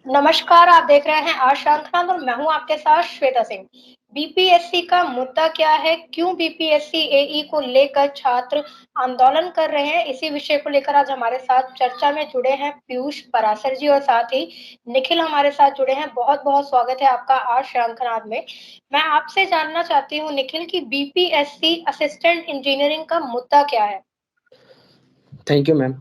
नमस्कार, आप देख रहे हैं आज शांतनाद और मैं हूं आपके साथ श्वेता सिंह। बीपीएससी का मुद्दा क्या है, क्यों बीपीएससी एई को लेकर छात्र आंदोलन कर रहे हैं, इसी विषय को लेकर आज हमारे साथ चर्चा में जुड़े हैं पीयूष पराशर जी और साथ ही निखिल हमारे साथ जुड़े हैं। बहुत बहुत स्वागत है आपका आज शांतनाद में। मैं आपसे जानना चाहती हूँ निखिल की बीपीएससी असिस्टेंट इंजीनियरिंग का मुद्दा क्या है? Thank you ma'am.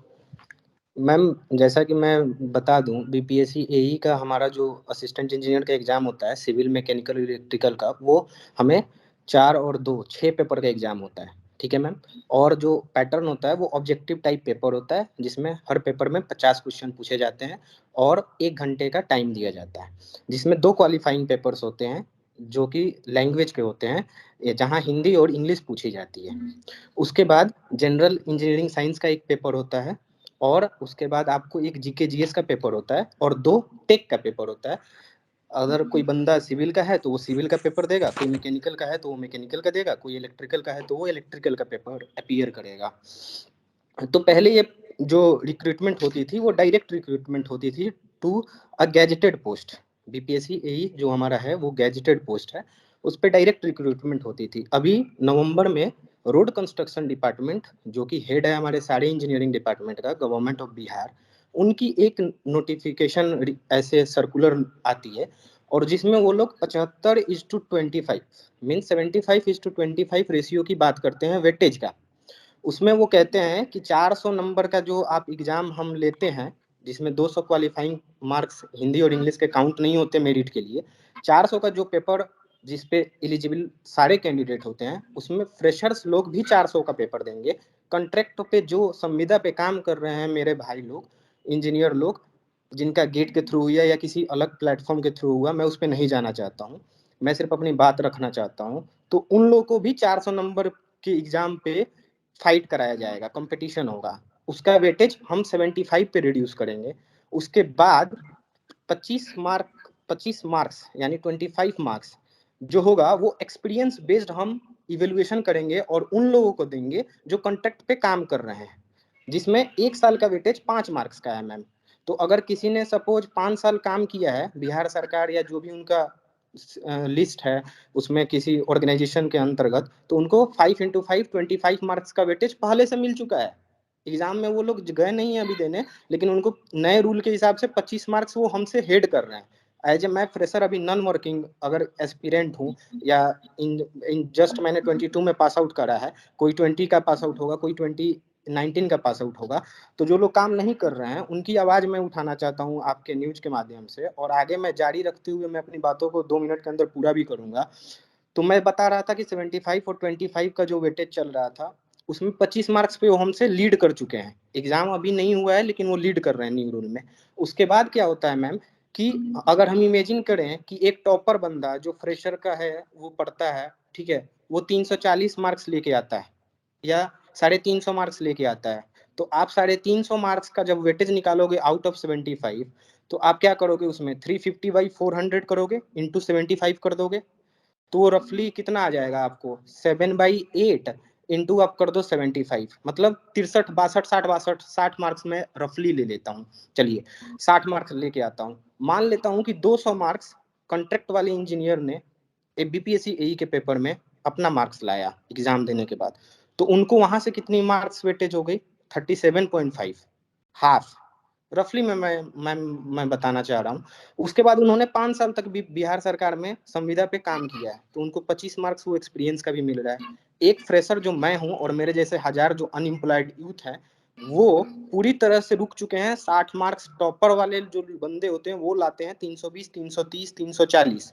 मैम, जैसा कि मैं बता दूं, बीपीएससी एई का हमारा जो असिस्टेंट इंजीनियर का एग्ज़ाम होता है सिविल मैकेनिकल इलेक्ट्रिकल का, वो हमें 4 और 2 6 पेपर का एग्ज़ाम होता है। ठीक है मैम। और जो पैटर्न होता है वो ऑब्जेक्टिव टाइप पेपर होता है, जिसमें हर पेपर में 50 क्वेश्चन पूछे जाते हैं और 1 घंटे का टाइम दिया जाता है, जिसमें 2 क्वालिफाइंग पेपर्स होते हैं जो कि लैंग्वेज के होते हैं, जहाँ हिंदी और इंग्लिश पूछी जाती है। उसके बाद जनरल इंजीनियरिंग साइंस का एक पेपर होता है, और उसके बाद आपको एक जीके जीएस का पेपर होता है और 2 टेक का पेपर होता है। अगर कोई बंदा सिविल का है तो वो सिविल का पेपर देगा, कोई मैकेनिकल का है तो वो मैकेनिकल का देगा, कोई इलेक्ट्रिकल का है तो वो इलेक्ट्रिकल का पेपर अपीयर करेगा। तो पहले ये जो रिक्रूटमेंट होती थी वो डायरेक्ट रिक्रूटमेंट होती थी to a gazetted post. BPSC AE जो हमारा है वो गैजेटेड पोस्ट है, उस पर डायरेक्ट रिक्रूटमेंट होती थी। अभी नवंबर में रोड कंस्ट्रक्शन डिपार्टमेंट, जो कि हेड है हमारे सारे इंजीनियरिंग डिपार्टमेंट का, गवर्नमेंट ऑफ बिहार, उनकी एक नोटिफिकेशन ऐसे सर्कुलर आती है, और जिसमें वो लोग 75:25 मीन 75:25 रेशियो की बात करते हैं वेटेज का। उसमें वो कहते हैं कि 400 नंबर का जो आप एग्ज़ाम हम लेते हैं, जिसमें 200 क्वालिफाइंग मार्क्स हिंदी और इंग्लिश के काउंट नहीं होते मेरिट के लिए, 400 का जो पेपर जिस पे एलिजिबल सारे कैंडिडेट होते हैं, उसमें फ्रेशर्स लोग भी 400 का पेपर देंगे। कॉन्ट्रैक्ट पे जो संविदा पे काम कर रहे हैं मेरे भाई लोग, इंजीनियर लोग, जिनका गेट के थ्रू हुआ या किसी अलग प्लेटफॉर्म के थ्रू हुआ, मैं उस पर नहीं जाना चाहता हूँ, मैं सिर्फ अपनी बात रखना चाहता हूँ। तो उन लोगों को भी 400 नंबर के एग्जाम पे फाइट कराया जाएगा, कंपटीशन होगा। उसका वेटेज हम 75 पे रिड्यूस करेंगे। उसके बाद 25 मार्क्स यानी 25 मार्क्स जो होगा वो एक्सपीरियंस बेस्ड हम इवेल्युएशन करेंगे और उन लोगों को देंगे जो कॉन्ट्रैक्ट पे काम कर रहे हैं, जिसमें 1 साल का वेटेज 5 मार्क्स का है मैम। तो अगर किसी ने सपोज 5 साल काम किया है बिहार सरकार या जो भी उनका लिस्ट है उसमें किसी ऑर्गेनाइजेशन के अंतर्गत, तो उनको 5 × 5 25 मार्क्स का वेटेज पहले से मिल चुका है। एग्जाम में वो लोग गए नहीं है अभी देने, लेकिन उनको नए रूल के हिसाब से 25 मार्क्स वो हमसे हेड कर रहे हैं। एज ए मैं फ्रेशर अभी नॉन वर्किंग अगर एस्पिरेंट हूँ, या इन जस्ट मैंने 22 में पास आउट करा है, कोई 20 का पास आउट होगा, कोई 2019 का पास आउट होगा, तो जो लोग काम नहीं कर रहे हैं उनकी आवाज़ मैं उठाना चाहता हूँ आपके न्यूज के माध्यम से। और आगे मैं जारी रखते हुए मैं अपनी बातों को 2 मिनट के अंदर पूरा भी करूंगा। तो मैं बता रहा था कि 75 और 25 का जो वेटेज चल रहा था, उसमें 25 मार्क्स पे वो हमसे लीड कर चुके हैं। एग्जाम अभी नहीं हुआ है लेकिन वो लीड कर रहे हैं न्यू रूल में। उसके बाद क्या होता है मैम कि अगर हम इमेजिन करें कि एक टॉपर बंदा जो फ्रेशर का है वो पढ़ता है, ठीक है, वो 340 मार्क्स लेके आता है या 350 मार्क्स लेके आता है, तो आप 350 मार्क्स का जब वेटेज निकालोगे आउट ऑफ 75, तो आप क्या करोगे, उसमें 350/400 करोगे, इंटू 75 कर दोगे, तो वो रफली कितना आ जाएगा आपको, 7/8 इंटू आप कर दो 75, मतलब 63 62 60 मार्क्स में रफली ले लेता हूँ। चलिए 60 मार्क्स लेके आता हूँ, मान लेता हूँ कि 200 मार्क्स कॉन्ट्रैक्ट वाले इंजीनियर ने बीपीएससी एई के पेपर में अपना मार्क्स लाया एग्जाम देने के बाद, तो उनको वहां से कितनी मार्क्स वेटेज हो गई, 37.5, हाफ रफली मैं बताना चाह रहा हूँ। उसके बाद उन्होंने 5 साल तक भी बिहार सरकार में संविदा पे काम किया है, तो उनको 25 मार्क्स वो एक्सपीरियंस का भी मिल रहा है। एक फ्रेशर जो मैं हूँ और मेरे जैसे हजार जो अनएम्प्लॉयड यूथ है, वो पूरी तरह से रुक चुके हैं। 60 मार्क्स टॉपर वाले जो बंदे होते हैं वो लाते हैं 320 330 340,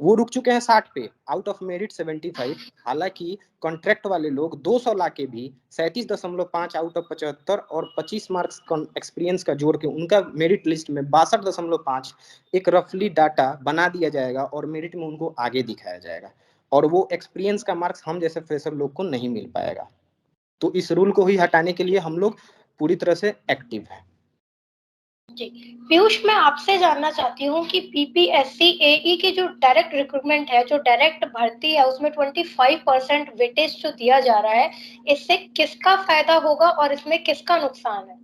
वो रुक चुके हैं 60 पे, आउट ऑफ मेरिट 75। हालांकि कॉन्ट्रैक्ट वाले लोग 200 ला के भी 37.5 आउट ऑफ 75 और 25 मार्क्स एक्सपीरियंस का जोड़ के उनका मेरिट लिस्ट में 62.5 एक रफली डाटा बना दिया जाएगा और मेरिट में उनको आगे दिखाया जाएगा, और वो एक्सपीरियंस का मार्क्स हम जैसे फ्रेशर लोग को नहीं मिल पाएगा। तो इस रूल को ही हटाने के लिए हम लोग पूरी तरह से एक्टिव है। जी, पीयूष, मैं आपसे जानना चाहती हूँ कि बीपीएससी एई की जो डायरेक्ट रिक्रूटमेंट है, जो डायरेक्ट भर्ती है, उसमें 25% वेटेज जो दिया जा रहा है, इससे किसका फायदा होगा और इसमें किसका नुकसान है?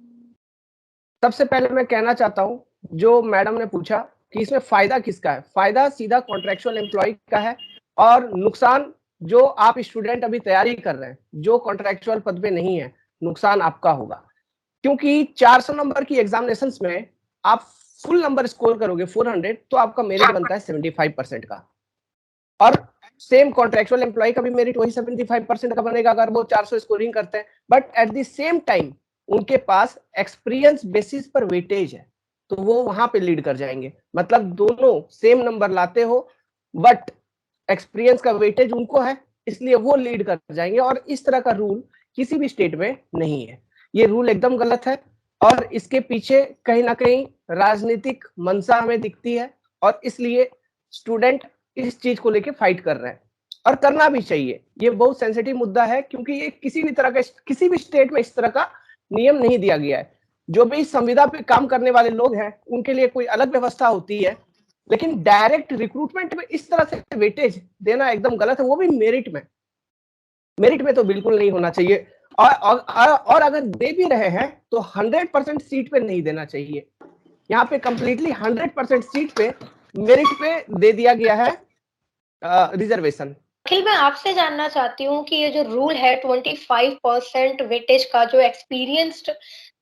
सबसे पहले मैं कहना चाहता हूँ जो मैडम ने पूछा कि इसमें फायदा किसका है, फायदा सीधा कॉन्ट्रेक्चुअल एम्प्लॉय का है, और नुकसान जो आप स्टूडेंट अभी तैयारी कर रहे हैं, जो कॉन्ट्रेक्चुअल पद पे नहीं है, नुकसान आपका होगा। क्योंकि 400 नंबर की एग्जामिनेशन में आप फुल नंबर स्कोर करोगे 400, तो आपका मेरिट बनता है 75% का, और सेम कॉन्ट्रेक्चुअल एम्प्लॉय का भी मेरिट वही 75% का बनेगा अगर वो 400 स्कोरिंग करते हैं। But at the same time उनके पास एक्सपीरियंस बेसिस पर वेटेज है, तो वो वहां पे लीड कर जाएंगे। मतलब दोनों सेम नंबर लाते हो, बट एक्सपीरियंस का वेटेज उनको है, इसलिए वो लीड कर जाएंगे। और इस तरह का रूल किसी भी स्टेट में नहीं है, ये रूल एकदम गलत है, और इसके पीछे कहीं ना कहीं राजनीतिक मंशा हमें दिखती है, और इसलिए स्टूडेंट इस चीज को लेके फाइट कर रहे हैं, और करना भी चाहिए। ये बहुत सेंसिटिव मुद्दा है, क्योंकि ये किसी भी तरह का, किसी भी स्टेट में इस तरह का नियम नहीं दिया गया है। जो भी संविदा पे काम करने वाले लोग हैं उनके लिए कोई अलग व्यवस्था होती है, लेकिन डायरेक्ट रिक्रूटमेंट में इस तरह से वेटेज देना एकदम गलत है, वो भी मेरिट में। मेरिट में तो बिल्कुल नहीं होना चाहिए, और अगर दे भी रहे हैं तो 100% सीट पे नहीं देना चाहिए। यहाँ पे कंप्लीटली 100% सीट पे मेरिट पे दे दिया गया है रिजर्वेशन। अखिल, मैं आपसे जानना चाहती हूँ कि ये जो रूल है 25% वेटेज का, जो एक्सपीरियंस्ड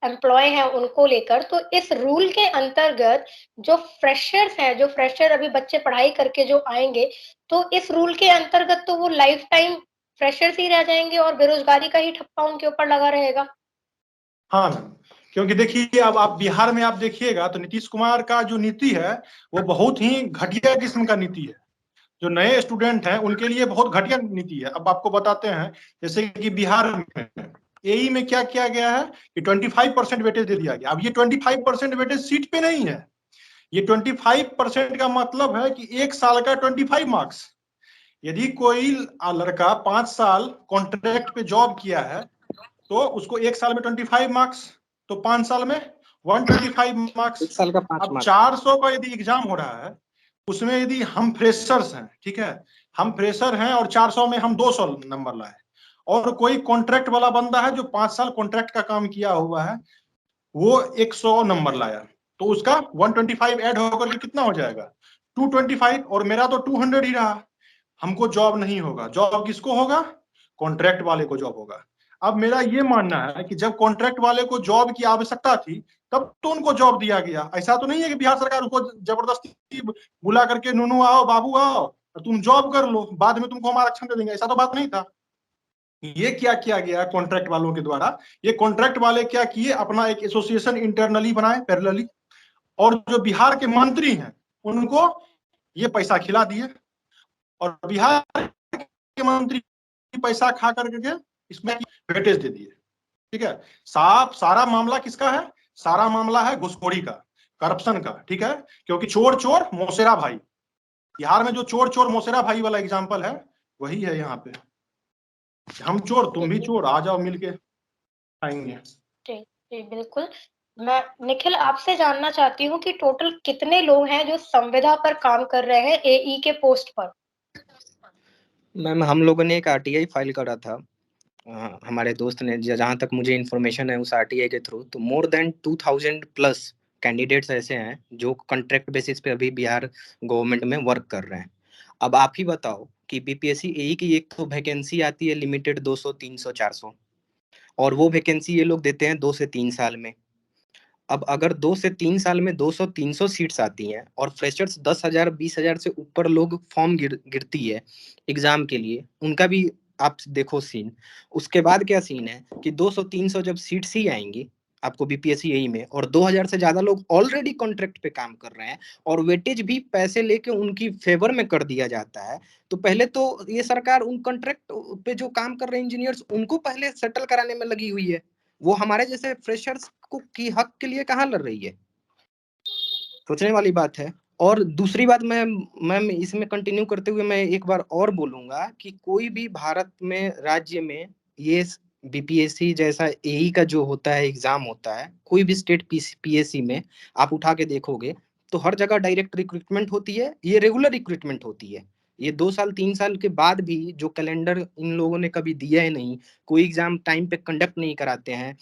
एम्प्लॉय है उनको लेकर, तो इस रूल के अंतर्गत जो फ्रेशर्स हैं, जो फ्रेशर अभी बच्चे पढ़ाई करके जो आएंगे, तो इस रूल के अंतर्गत तो वो लाइफ टाइम फ्रेशर्स ही रह जाएंगे और बेरोजगारी का ही ठप्पा उनके ऊपर लगा रहेगा। हाँ मैम, क्योंकि देखिए अब आप बिहार में आप देखिएगा तो नीतीश कुमार का जो नीति है वो बहुत ही घटिया किस्म का नीति है। जो नए स्टूडेंट हैं उनके लिए बहुत घटिया नीति है। अब आपको बताते हैं, जैसे कि बिहार में एई में क्या किया गया है कि 25% वेटेज दे दिया गया। अब ये 25% वेटेज सीट पे नहीं है, ये 25% का मतलब है कि एक साल का 25 मार्क्स। यदि कोई लड़का 5 साल कॉन्ट्रैक्ट पे जॉब किया है तो उसको एक साल में 25 मार्क्स, तो 5 साल में 125 मार्क्स। एक साल का 5 अब मार्क्स 400 का यदि एग्जाम हो रहा है, उसमें यदि हम फ्रेशर्स हैं, ठीक है, हम फ्रेशर हैं और 400 में हम 200 नंबर लाए, और कोई कॉन्ट्रैक्ट वाला बंदा है जो 5 साल कॉन्ट्रैक्ट का काम किया हुआ है, वो 100 नंबर लाया, तो उसका 125 ऐड होकर के कितना हो जाएगा, 225, और मेरा तो 200 ही रहा। हमको जॉब नहीं होगा। जॉब किसको होगा? कॉन्ट्रैक्ट वाले को जॉब होगा। अब मेरा ये मानना है कि जब कॉन्ट्रैक्ट वाले को जॉब की आवश्यकता थी तब तो उनको जॉब दिया गया। ऐसा तो नहीं है कि बिहार सरकार उनको जबरदस्ती बुला करके नूनू आओ बाबू आओ तुम जॉब कर लो, बाद में तुमको हम आरक्षण दे देंगे, ऐसा तो बात नहीं था। ये क्या किया गया कॉन्ट्रैक्ट वालों के द्वारा? ये कॉन्ट्रैक्ट वाले क्या किए, अपना एक एसोसिएशन इंटरनली बनाए पैरेलली, और जो बिहार के मंत्री हैं उनको ये पैसा खिला दिए, और बिहार के मंत्री पैसा खा करके इसमें वेटेज दे दिए। ठीक है, सारा मामला किसका है? सारा मामला है घुसखोरी का, करप्शन का। ठीक है, क्योंकि चोर चोर मौसेरा भाई, बिहार में जो चोर चोर मौसेरा भाई वाला एग्जाम्पल है वही है यहाँ पे। हम चोर तुम भी चोर, आ जाओ मिलके आएंगे। जी जी बिल्कुल। मैं निखिल आपसे जानना चाहती हूँ कि टोटल कितने लोग हैं जो संविदा पर काम कर रहे हैं एई के पोस्ट पर? मैम हम लोगों ने एक आरटीआई फाइल करा था, हमारे दोस्त ने, जहाँ तक मुझे इन्फॉर्मेशन है उस आरटीआई के थ्रू, तो मोर देन 2000 प्लस कैंडिडेट्स ऐसे हैं जो कॉन्ट्रैक्ट बेसिस पे अभी बिहार गवर्नमेंट में वर्क कर रहे हैं। अब आप ही बताओ कि बीपीएससी एई की एक तो वैकेंसी आती है लिमिटेड 200 300 400, और वो वैकेंसी ये लोग देते हैं 2 से 3 साल में। अब अगर 2 से 3 साल में 200 300 सीट्स आती हैं और फ्रेशर्स 10,000 20,000 से ऊपर लोग फॉर्म गिरती है एग्जाम के लिए, उनका भी आप देखो सीन। उसके बाद क्या सीन है कि 200 300 जब सीट्स ही आएंगी आपको बीपीएससी एई में, और 2000 से ज्यादा लोग ऑलरेडी कॉन्ट्रैक्ट पे काम कर रहे हैं, और वेटेज भी पैसे लेके उनकी फेवर में कर दिया जाता है, तो पहले तो ये सरकार उन कॉन्ट्रैक्ट पे जो काम कर रहे हैं इंजीनियर्स उनको पहले सेटल कराने में लगी हुई है। वो हमारे जैसे फ्रेशर्स को की हक के लिए कहाँ लड़ रही है? सोचने वाली बात है। और दूसरी बात, मैं इसमें कंटिन्यू करते हुए मैं एक बार और बोलूंगा कि कोई भी भारत में राज्य में ये बीपीएससी जैसा एई का जो होता है एग्जाम होता है, कोई भी स्टेट पीएससी में आप उठा के देखोगे तो हर जगह डायरेक्ट रिक्रूटमेंट होती है, ये रेगुलर रिक्रूटमेंट होती है। ये 2 साल 3 साल के बाद भी जो कैलेंडर इन लोगों ने कभी दिया है नहीं, कोई एग्जाम टाइम पे कंडक्ट नहीं कराते हैं,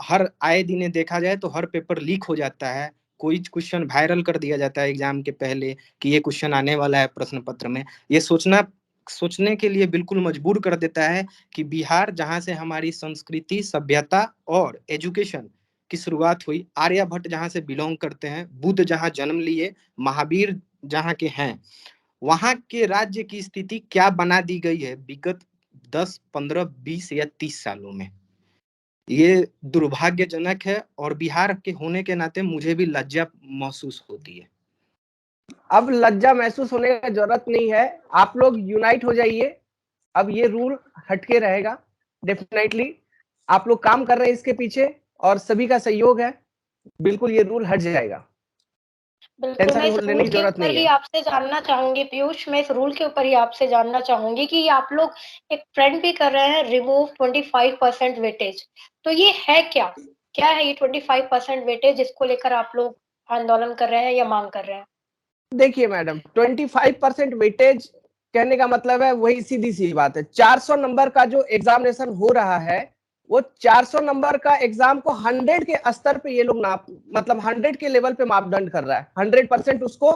हर आए दिन देखा जाए तो हर पेपर लीक हो जाता है, कोई क्वेश्चन वायरल कर दिया जाता है एग्जाम के पहले कि ये क्वेश्चन आने वाला है प्रश्न पत्र में, ये सोचने के लिए बिल्कुल मजबूर कर देता है कि बिहार जहाँ से हमारी संस्कृति, सभ्यता और एजुकेशन की शुरुआत हुई, आर्यभट्ट जहाँ से बिलोंग करते हैं, बुद्ध जहाँ जन्म लिए, महावीर जहाँ के हैं, वहां के राज्य की स्थिति क्या बना दी गई है विगत 10, 15, 20 या 30 सालों में। ये दुर्भाग्यजनक है और बिहार के होने के नाते मुझे भी लज्जा महसूस होती है। अब लज्जा महसूस होने की जरूरत नहीं है, आप लोग यूनाइट हो जाइए। अब ये रूल हटके रहेगा डेफिनेटली। आप लोग काम कर रहे हैं इसके पीछे और सभी का सहयोग है, बिल्कुल ये रूल हट जाएगा। बिल्कुल, मैं इस टेंशन लेने रूल की के जरूरत ऊपर नहीं ही है। आपसे जानना चाहूंगी पीयूष, मैं इस रूल के ऊपर ही आपसे जानना चाहूंगी कि आप लोग एक ट्रेंड भी कर रहे हैं, रिमूव 25% वेटेज, तो ये है क्या? क्या है ये 25% वेटेज जिसको लेकर आप लोग आंदोलन कर रहे हैं या मांग कर रहे हैं? देखिए मैडम, 25% वेटेज कहने का मतलब है वही सीधी सी बात है, 400 नंबर का जो एग्जामिनेशन हो रहा है, वो 400 नंबर का एग्जाम को 100 के स्तर पे ये लोग मतलब 100 के लेवल पे मापदंड कर रहा है। 100% उसको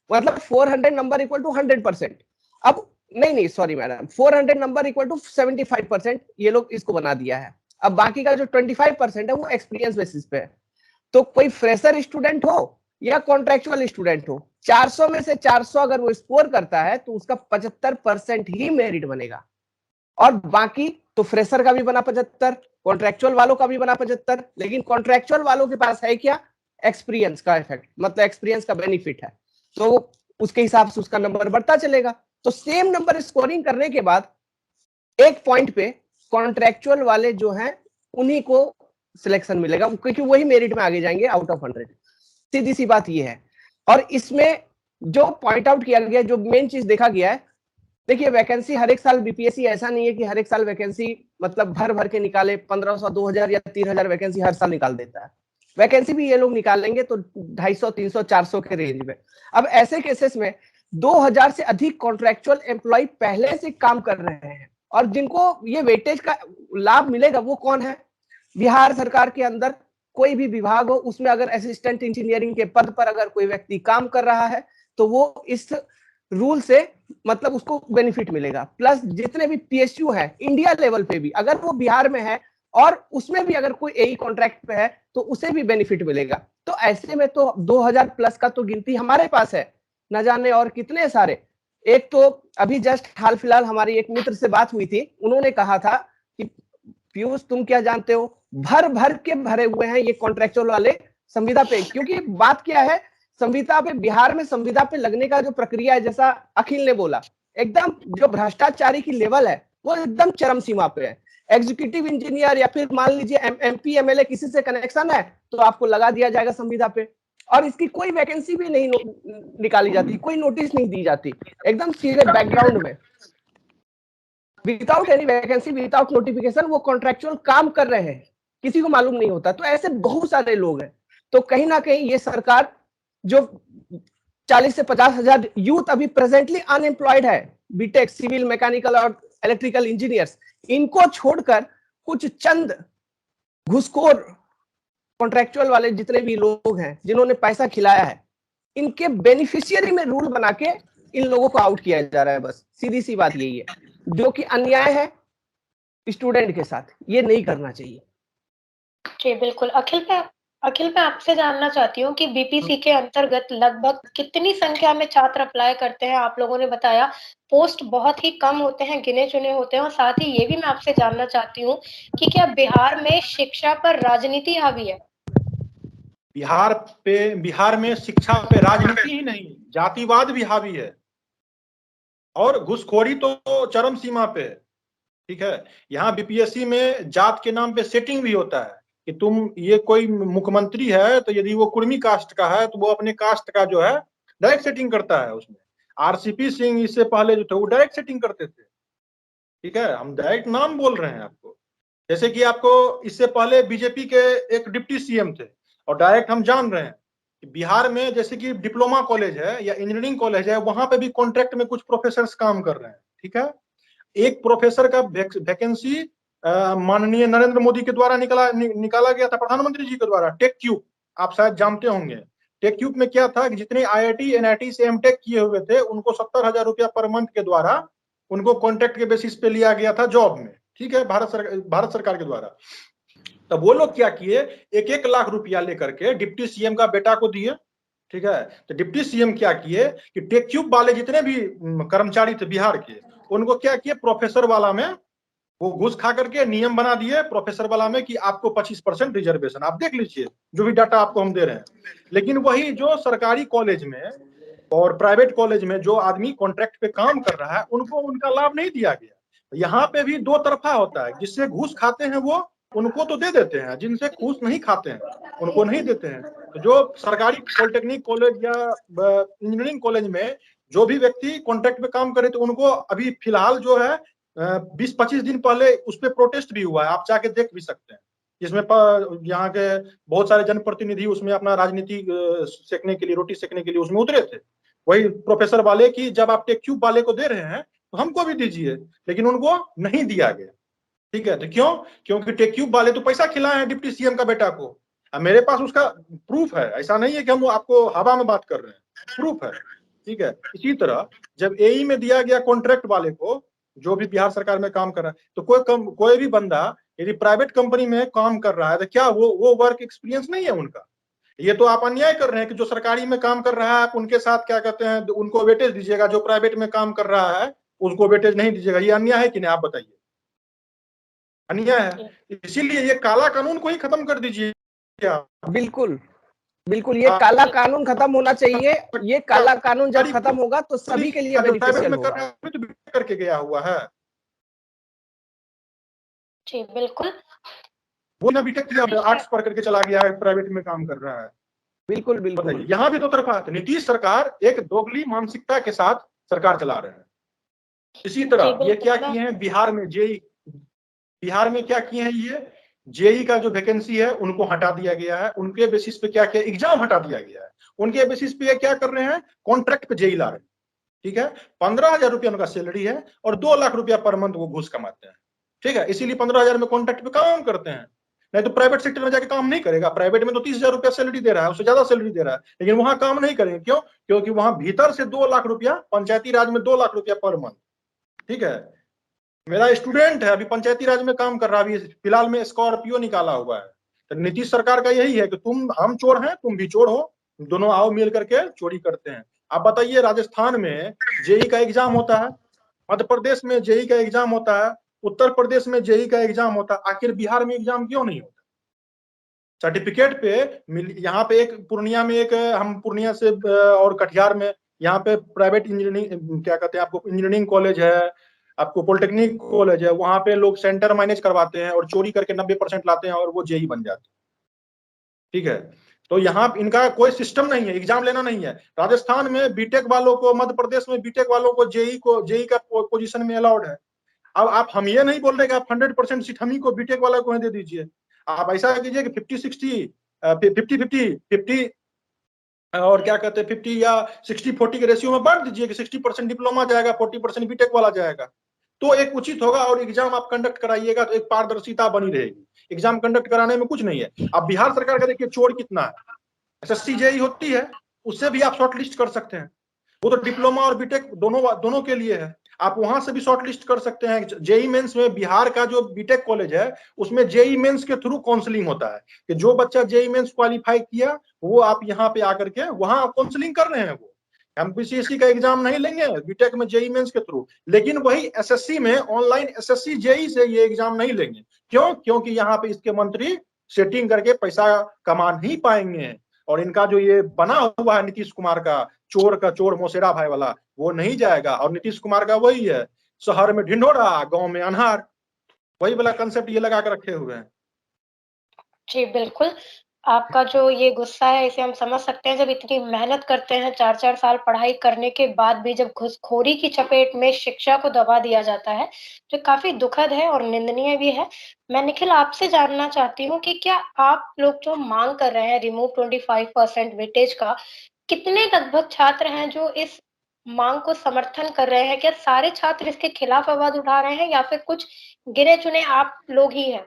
मतलब 400 नंबर इक्वल टू 100%। अब नहीं sorry madam, 400 number equal to 75% ये लोग इसको बना दिया है। अब बाकी का जो 25% है वो एक्सपीरियंस बेसिस पे है। तो कोई फ्रेशर स्टूडेंट हो या कॉन्ट्रेक्चुअल स्टूडेंट हो, 400 में से 400 अगर वो स्कोर करता है तो उसका 75% ही मेरिट बनेगा। और बाकी तो फ्रेशर का भी बना 75, कॉन्ट्रेक्चुअल वालों का भी बना 75, लेकिन कॉन्ट्रेक्चुअल वालों के पास है क्या? एक्सपीरियंस का इफेक्ट, मतलब एक्सपीरियंस का बेनिफिट है, तो उसके हिसाब से उसका नंबर बढ़ता चलेगा। तो सेम नंबर स्कोरिंग करने के बाद एक पॉइंट पे कॉन्ट्रेक्चुअल वाले जो हैं उन्हीं को सिलेक्शन मिलेगा, क्योंकि वही मेरिट में आगे जाएंगे आउट ऑफ 100। सीधी सी बात ये है। और इसमें जो पॉइंट आउट किया गया, जो मेन चीज देखा गया है, देखिए वैकेंसी हर एक साल बीपीएससी ऐसा नहीं है कि हर एक साल वैकेंसी मतलब भर भर के निकाले, 1500, 2000 या 3000 वैकेंसी हर साल निकाल देता है। वैकेंसी भी ये लोग निकालेंगे तो 250, 300, 400 के रेंज में। अब ऐसे केसेस में 2000 से अधिक कॉन्ट्रेक्चुअल एम्प्लॉय पहले से काम कर रहे हैं, और जिनको ये वेटेज का लाभ मिलेगा वो कौन है? बिहार सरकार के अंदर कोई भी विभाग हो, उसमें अगर असिस्टेंट इंजीनियरिंग के पद पर अगर कोई व्यक्ति काम कर रहा है तो वो इस रूल से मतलब उसको बेनिफिट मिलेगा। प्लस जितने भी पीएसयू है इंडिया लेवल पे भी, अगर वो बिहार में है और उसमें भी अगर कोई एई कॉन्ट्रैक्ट पे है तो उसे भी बेनिफिट मिलेगा। तो ऐसे में तो 2000 प्लस का तो गिनती हमारे पास है, न जाने और कितने सारे। एक तो अभी जस्ट हाल फिलहाल हमारी एक मित्र से बात हुई थी, उन्होंने कहा था कि पीयूष तुम क्या जानते हो, भर भर के भरे हुए हैं ये कॉन्ट्रेक्चुअल वाले संविदा पे। क्योंकि बात क्या है, संविदा पे, बिहार में संविदा पे लगने का जो प्रक्रिया है, जैसा अखिल ने बोला, एकदम जो भ्रष्टाचारी की लेवल है वो एकदम चरम सीमा पे है। एग्जीक्यूटिव इंजीनियर या फिर मान लीजिए एमपी एमएलए किसी से कनेक्शन है तो आपको लगा दिया जाएगा संविदा पे, और इसकी कोई वैकेंसी भी नहीं निकाली जाती, कोई नोटिस नहीं दी जाती, एकदम सीधे बैकग्राउंड में without any vacancy, without notification वो कॉन्ट्रेक्चुअल काम कर रहे हैं, किसी को मालूम नहीं होता। तो ऐसे बहुत सारे लोग हैं। तो कहीं ना कहीं ये सरकार जो 40 से 50 हजार यूथ अभी प्रेजेंटली अनएम्प्लॉयड है, बीटेक, सिविल, मैकेनिकल और इलेक्ट्रिकल इंजीनियर्स, इनको छोड़कर कुछ चंद घुसखोर कॉन्ट्रेक्चुअल वाले जितने भी लोग हैं जिन्होंने पैसा खिलाया है, इनके बेनिफिशियरी में रूल बना के इन लोगों को आउट किया जा रहा है। बस सीधी सी बात यही है, जो कि अन्याय है स्टूडेंट के साथ, ये नहीं करना चाहिए। जी बिल्कुल। अखिल मैं आपसे जानना चाहती हूँ कि बीपीसी के अंतर्गत लगभग कितनी संख्या में छात्र अप्लाई करते हैं? आप लोगों ने बताया पोस्ट बहुत ही कम होते हैं, गिने चुने होते हैं, और साथ ही ये भी मैं आपसे जानना चाहती हूँ कि क्या बिहार में शिक्षा पर राजनीति हावी है? बिहार में शिक्षा पे राजनीति ही नहीं, जातिवाद भी हावी है और घुसखोरी तो चरम सीमा पे है। ठीक है, यहाँ बीपीएससी में जात के नाम पे सेटिंग भी होता है कि तुम, ये कोई मुख्यमंत्री है तो यदि वो कुर्मी कास्ट का है तो वो अपने कास्ट का जो है डायरेक्ट सेटिंग करता है उसमें। आरसीपी सिंह इससे पहले जो थे वो डायरेक्ट सेटिंग करते थे। ठीक है, हम डायरेक्ट नाम बोल रहे हैं आपको। जैसे कि आपको इससे पहले बीजेपी के एक डिप्टी सीएम थे, और डायरेक्ट हम जान रहे हैं कि बिहार में जैसे कि डिप्लोमा कॉलेज है या इंजीनियरिंग कॉलेज है, वहां पे भी कॉन्ट्रैक्ट में कुछ प्रोफेसर काम कर रहे हैं। ठीक है, एक प्रोफेसर का वैकेंसी माननीय नरेंद्र मोदी के द्वारा निकाला गया था, प्रधानमंत्री जी के द्वारा, टेक क्यूब, आप शायद जानते होंगे। टेक क्यूब में क्या था कि जितने IIT NIT से एमटेक किए हुए थे उनको 70,000 रुपया पर मंथ के द्वारा उनको कॉन्ट्रैक्ट के बेसिस पे लिया गया था जॉब में, ठीक है, भारत सरकार के द्वारा। तब वो लोग क्या किए, 1-1 लाख रुपया लेकर के डिप्टी सीएम का बेटा को दिए, ठीक है। तो डिप्टी सीएम क्या किए कि टेक क्यूब वाले जितने भी कर्मचारी थे बिहार के, उनको क्या किए, प्रोफेसर वाला में वो घूस खा करके नियम बना दिए प्रोफेसर वाला में कि आपको 25% रिजर्वेशन। आप देख लीजिए जो भी डाटा आपको हम दे रहे हैं। लेकिन वही जो सरकारी कॉलेज में और प्राइवेट कॉलेज में जो आदमी कॉन्ट्रैक्ट पे काम कर रहा है उनको उनका लाभ नहीं दिया गया। यहाँ पे भी दो तरफा होता है, जिससे घूस खाते हैं वो उनको तो दे देते हैं, जिनसे घूस नहीं खाते हैं उनको नहीं देते हैं। तो जो सरकारी पॉलिटेक्निक कॉलेज या इंजीनियरिंग कॉलेज में जो भी व्यक्ति कॉन्ट्रैक्ट पे काम करे तो उनको अभी फिलहाल जो है 20-25 दिन पहले उस पर प्रोटेस्ट भी हुआ है, आप जाके देख भी सकते हैं, जिसमें यहाँ के बहुत सारे जनप्रतिनिधि उसमें अपना राजनीति सेकने के लिए, रोटी सेकने के लिए उसमें उतरे थे। वही प्रोफेसर वाले की जब आप टेक क्यूब वाले को दे रहे हैं तो हमको भी दीजिए, लेकिन उनको नहीं दिया गया, ठीक है। तो क्यों? क्योंकि टेक क्यूब वाले तो पैसा खिलाए हैं डिप्टी सीएम का बेटा को। अब मेरे पास उसका प्रूफ है, ऐसा नहीं है कि हम आपको हवा में बात कर रहे हैं, प्रूफ है, ठीक है। इसी तरह जब एई में दिया गया कॉन्ट्रैक्ट वाले को, जो भी बिहार सरकार में काम कर रहा है, तो कोई भी बंदा यदि प्राइवेट कंपनी में काम कर रहा है तो क्या वो वर्क एक्सपीरियंस नहीं है उनका? ये तो आप अन्याय कर रहे हैं कि जो सरकारी में काम कर रहा है आप उनके साथ क्या कहते हैं, उनको वेटेज दीजिएगा, जो प्राइवेट में काम कर रहा है उसको वेटेज नहीं दीजिएगा। ये अन्याय है कि नहीं, आप बताइए? अन्याय है। इसीलिए ये काला कानून को ही खत्म कर दीजिए क्या? बिल्कुल बिल्कुल, ये काला कानून खत्म होना चाहिए। ये काला कानून जब खत्म होगा तो सभी के लिए बेनिफिशियल होगा। तो करके गया हुआ है जी बिल्कुल, वो ना बीटेक किया, आर्ट्स पढ़ करके चला गया है, प्राइवेट में काम कर रहा है। बिल्कुल बिल्कुल, यहाँ भी दो तरफा है। नीतीश सरकार एक दोगली मानसिकता के साथ सरकार चला रहे हैं। इसी तरह ये क्या किए हैं बिहार में, बिहार में क्या किए हैं, ये जेई का जो वैकेंसी है उनको हटा दिया गया है। उनके बेसिस पे क्या किया, एग्जाम हटा दिया गया है। उनके बेसिस पे क्या कर रहे हैं, कॉन्ट्रैक्ट पे जेई ला रहे हैं, ठीक है। 15,000 रुपया उनका सैलरी है और 2 लाख रुपया पर मंथ वो घूस कमाते हैं, ठीक है। इसीलिए 15,000 में कॉन्ट्रैक्ट पे काम करते हैं, नहीं तो प्राइवेट सेक्टर में जाके काम नहीं करेगा। प्राइवेट में तो 30,000 रुपया सैलरी दे रहा है, उससे ज्यादा सैलरी दे रहा है, लेकिन वहां काम नहीं करेंगे। क्यों? क्योंकि वहां भीतर से 2 लाख रुपया, पंचायती राज में 2 लाख रुपया पर मंथ, ठीक है। मेरा स्टूडेंट है, अभी पंचायती राज में काम कर रहा है, अभी फिलहाल में स्कॉर्पियो निकाला हुआ है। तो नीतीश सरकार का यही है कि हम चोर हैं, तुम भी चोर हो, दोनों आओ मिल करके चोरी करते हैं। आप बताइए, राजस्थान में जेई का एग्जाम होता है, मध्य प्रदेश में जेई का एग्जाम होता है, उत्तर प्रदेश में जेई का एग्जाम होता है, आखिर बिहार में एग्जाम क्यों नहीं होता? सर्टिफिकेट पे यहाँ पे एक पूर्णिया में एक, हम पूर्णिया से और कटिहार में यहाँ पे प्राइवेट इंजीनियरिंग क्या कहते हैं, आपको इंजीनियरिंग कॉलेज है, आपको पॉलिटेक्निक कॉलेज है, वहां पे लोग सेंटर मैनेज करवाते हैं और चोरी करके 90% लाते हैं और वो जेई बन जाते हैं, ठीक है। तो यहाँ इनका कोई सिस्टम नहीं है, एग्जाम लेना नहीं है। राजस्थान में बीटेक वालों को, मध्य प्रदेश में बीटेक वालों को जेई का पोजीशन में अलाउड है। अब आप हम ये नहीं बोल रहे कि आप 100% सीट हम ही को बीटेक वाला को दे दीजिए। आप ऐसा कीजिए कि 50-60, 50-50 और क्या कहते हैं 50 या 60-40 के रेशियो में बांट दीजिए कि 60% डिप्लोमा जाएगा, 40% बीटेक वाला जाएगा, तो एक उचित होगा। और एग्जाम आप कंडक्ट कराइएगा तो एक पारदर्शिता बनी रहेगी। एग्जाम कंडक्ट कराने में कुछ नहीं है। अब बिहार सरकार का देखिए चोर कितना है। एसएससी जेई होती है, उससे भी आप शॉर्ट लिस्ट कर सकते हैं, वो तो डिप्लोमा और बीटेक दोनों के लिए है। आप वहां से भी शॉर्ट लिस्ट कर सकते हैं। जेई मेंस में बिहार का जो बीटेक कॉलेज है उसमें जेई मेंस के थ्रू काउंसलिंग होता है कि जो बच्चा जेई मेंस क्वालिफाई किया वो आप यहाँ पे आकर के वहां काउंसलिंग कर रहे हैं। वो एमपीसीएससी का एग्जाम नहीं लेंगे बीटेक में जेई मेंस के थ्रू, लेकिन वही एसएससी में ऑनलाइन एसएससी जेई से ये एग्जाम नहीं लेंगे। क्यों? क्योंकि यहाँ पे इसके मंत्री सेटिंग करके पैसा कमा नहीं पाएंगे। और इनका जो ये बना हुआ है नीतीश कुमार का चोर मोसेरा भाई वाला, वो नहीं जाएगा। और नीतीश कुमार का वही है, शहर में ढिंढोरा गांव में अनहार, वही वाला कंसेप्ट ये लगा कर रखे हुए हैं। जी बिल्कुल, आपका जो ये गुस्सा है इसे हम समझ सकते हैं। जब इतनी मेहनत करते हैं, 4-4 साल पढ़ाई करने के बाद भी जब घूसखोरी की चपेट में शिक्षा को दबा दिया जाता है, जो काफ़ी दुखद है और निंदनीय भी है। मैं निखिल आपसे जानना चाहती हूँ कि क्या आप लोग जो माँग कर रहे हैं रिमूव 25% वेटेज का, कितने लगभग छात्र हैं जो इस माँग को समर्थन कर रहे हैं? क्या सारे छात्र इसके खिलाफ आवाज़ उठा रहे हैं या फिर कुछ गिने-चुने आप लोग ही हैं?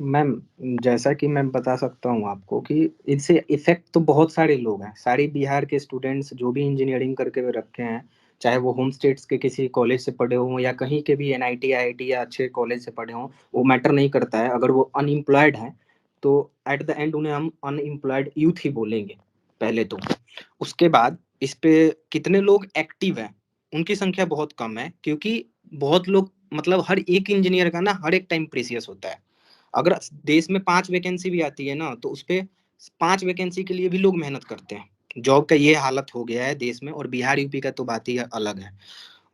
मैम, जैसा कि मैं बता सकता हूँ आपको कि इससे इफेक्ट तो बहुत सारे लोग हैं, सारे बिहार के स्टूडेंट्स जो भी इंजीनियरिंग करके हुए रखे हैं, चाहे वो होम स्टेट्स के किसी कॉलेज से पढ़े हों या कहीं के भी एनआईटी आईआईटी या अच्छे कॉलेज से पढ़े हों, वो मैटर नहीं करता है। अगर वो अनएम्प्लॉयड हैं तो एट द एंड उन्हें हम अनएम्प्लॉयड यूथ ही बोलेंगे पहले तो। उसके बाद इस पे कितने लोग एक्टिव हैं, उनकी संख्या बहुत कम है, क्योंकि बहुत लोग, मतलब हर एक इंजीनियर का ना हर एक टाइम प्रीसियस होता है। अगर देश में 5 वैकेंसी भी आती है ना, तो उसपे 5 वैकेंसी के लिए भी लोग मेहनत करते हैं। जॉब का ये हालत हो गया है देश में, और बिहार यूपी का तो बात ही अलग है।